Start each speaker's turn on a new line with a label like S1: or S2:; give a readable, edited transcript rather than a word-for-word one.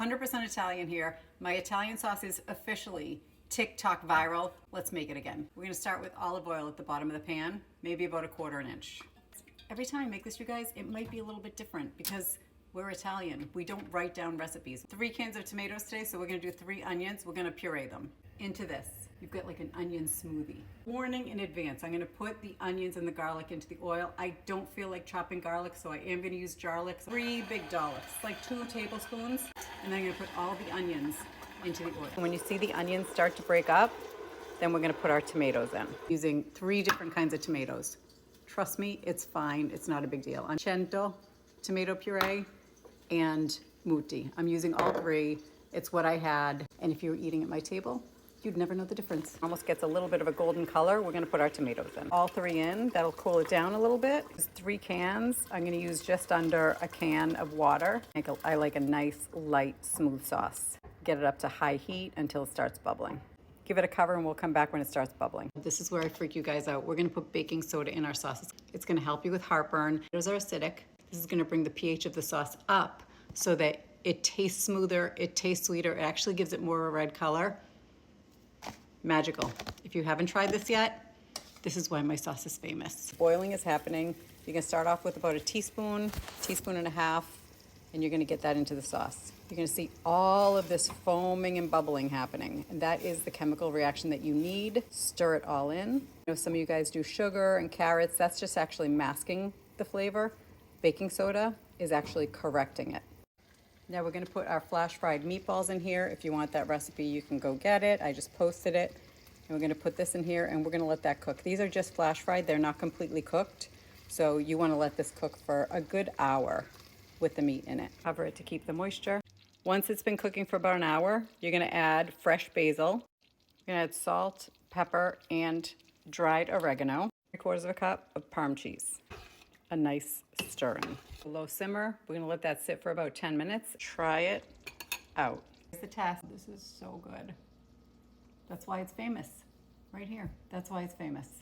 S1: 100% Italian here. My Italian sauce is officially TikTok viral. Let's make it again. We're gonna start with olive oil at the bottom of the pan, maybe about 1/4 inch. Every time I make this, you guys, it might be a little bit different because we're Italian. We don't write down recipes. 3 cans of tomatoes today, so we're gonna do 3 onions. We're gonna puree them into this. You've got like an onion smoothie. Warning in advance, I'm gonna put the onions and the garlic into the oil. I don't feel like chopping garlic, so I am gonna use garlic. 3 big dollops, like 2 tablespoons, and then I'm gonna put all the onions into the oil. When you see the onions start to break up, then we're gonna put our tomatoes in. Using 3 different kinds of tomatoes. Trust me, it's fine, it's not a big deal. Ancento tomato puree and muti. I'm using all 3. It's what I had, and if you were eating at my table, you'd never know the difference. Almost gets a little bit of a golden color. We're gonna put our tomatoes in. All 3 in, that'll cool it down a little bit. There's 3 cans. I'm gonna use just under a can of water. I like a nice, light, smooth sauce. Get it up to high heat until it starts bubbling. Give it a cover and we'll come back when it starts bubbling. This is where I freak you guys out. We're gonna put baking soda in our sauces. It's gonna help you with heartburn. Those are acidic. This is gonna bring the pH of the sauce up so that it tastes smoother, it tastes sweeter, it actually gives it more of a red color. Magical. If you haven't tried this yet, this is why my sauce is famous. Boiling is happening. You're gonna start off with about a teaspoon and a half, and you're gonna get that into the sauce. You're gonna see all of this foaming and bubbling happening, and that is the chemical reaction that you need. Stir it all in. I know some of you guys do sugar and carrots. That's just actually masking the flavor. Baking soda is actually correcting it. Now we're gonna put our flash fried meatballs in here. If you want that recipe, you can go get it. I just posted it. And we're gonna put this in here and we're gonna let that cook. These are just flash fried, they're not completely cooked. So you wanna let this cook for a good hour with the meat in it. Cover it to keep the moisture. Once it's been cooking for about an hour, you're gonna add fresh basil. You're gonna add salt, pepper, and dried oregano. 3/4 cup of Parm cheese. A nice stirring. Low simmer. We're gonna let that sit for about 10 minutes. Try it out. Here's the test. This is so good. That's why it's famous. Right here. That's why it's famous.